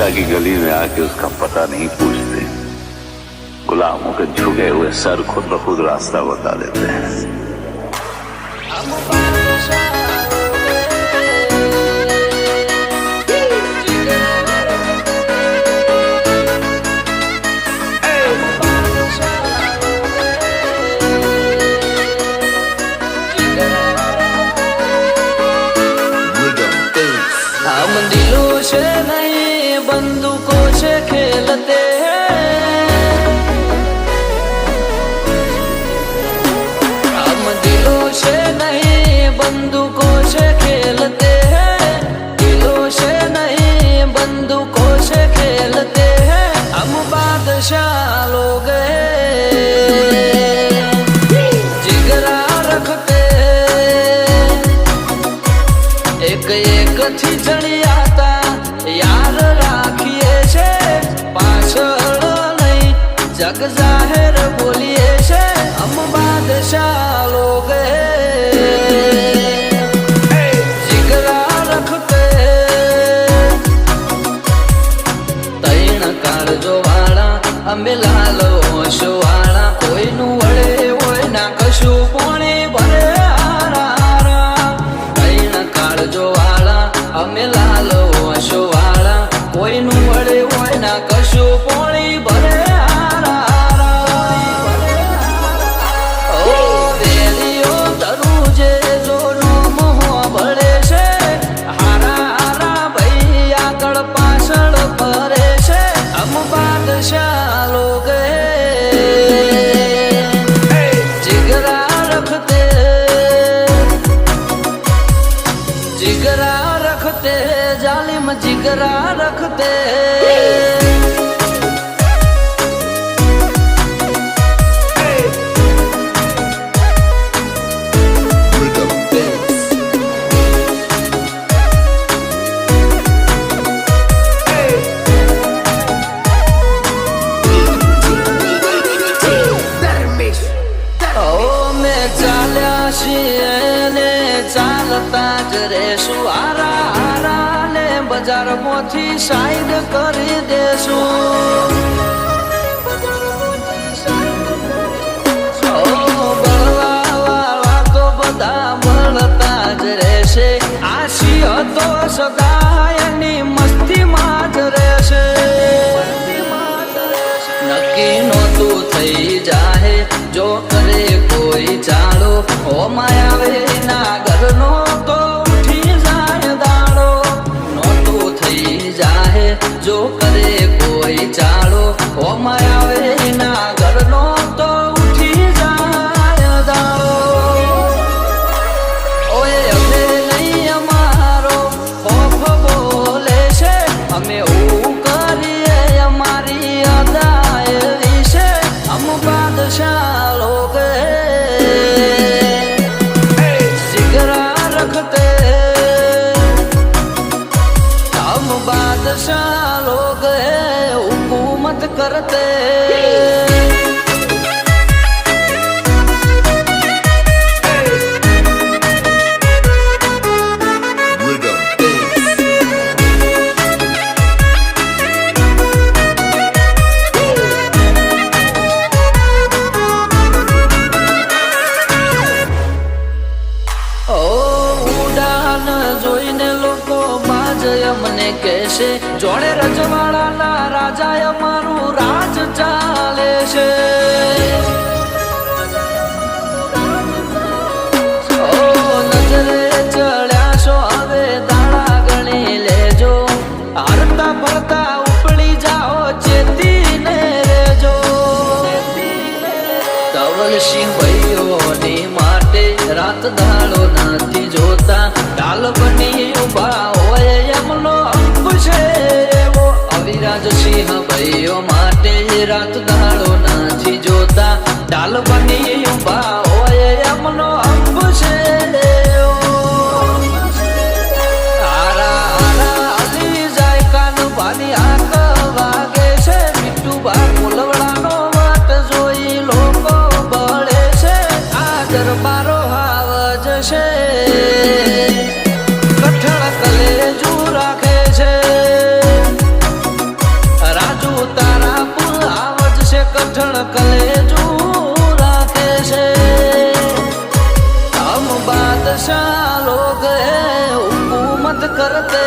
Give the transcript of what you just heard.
शिक्षा की गली में आके उसका पता नहीं पूछते, गुलामों के झुके हुए सर खुद ब खुद रास्ता बता देते हैं। हम दिलों से नहीं बंदूकों से खेलते हैं, हम दिलों से नहीं बंदूकों से खेलते हैं, दिलों से नहीं बंदूकों से खेलते हैं। हम बादशाह लोग जिगरा रखते एक થી જણિયાતા યાર રાખીએ છે, પાછળ નહીં જગ જાહેર બોલીએ છે। હમ બાદશાહ લોગ જીગરા રખતે તૈણ કાળજો વાળા અમે લાલ હોશ વાળા, કોઈનું વળે હોય ના કશું પોણી ભરે અમે લાલ હોશો વાળા, કોઈનું વળે હોય ના કશું પોણી ભરે વેલીઓ ધરું જે જોનો મોહ ભળે છે, હારા હારા ભાઈ આગળ પાછળ ફરે છે। હમ બાદશાહ લોગ જીગરા રખતે जिगरा रखते जालिम जिगरा रखते। मैं चाल्या છીએ ચાલતા જ રેશું, હારા હારા ને બજાર મોથી સાઈડ કરી દેશું। બળવા વાળા તો બધા બળતા જ રહેશે, આશી તો સદા એની મસ્તીમાં જ રહેશે। નક્કી નહોતું થઈ જાહે જો કરે કોઈ ચાલો, ઓ માયાવે ના ઘરનો તો ઉઠી જાય દાડો। નહોતું થઈ જાહે જો કરે કોઈ ચાલો, ઓ માયાવે ના ઘરનો તો ઉઠી જાય દાડો। ઓએ અમે નહીં અમારો ખોફ બોલે છે, અમે એવું કરીએ અમારી અદા એવી છે। હમ બાદશાહ લોગ जिगरा रखते, हम बादशाह लोग हुकूमत करते। મને કહેશે જોડે રજવાડાના રાજા અમારું રાજ ચાલે છે। નજરે ચડ્યા છો હવે દાડા ગણી લેજો, હરતા ફરતા ઉપડી જાઓ ચેતીને રેજો। ધવલસિંહ ભાઈઓની માટે રાત દાડો નથી જોતા, ડાલ બની ઉભા હોય એમનો અંકુશ એવો। અવિરાજસિંહ ભાઈઓ માટે રાત દાડો નથી જોતા, ડાલ બની ઉભા હોય એમનો અંકુશ એવો। હારા હારા અલી જાય કાન ભાની આંખ વાગે છે, મીઠું બા બોલવડાનો વાટ જોઈ લોકો બળે છે। આ દરબારો હાવ જશે કઠણ કલેજુ રાખે છે। કઠણ કલેજું રાખે છે હમ બાદશાહ લોગ હે હુકૂમત કરતે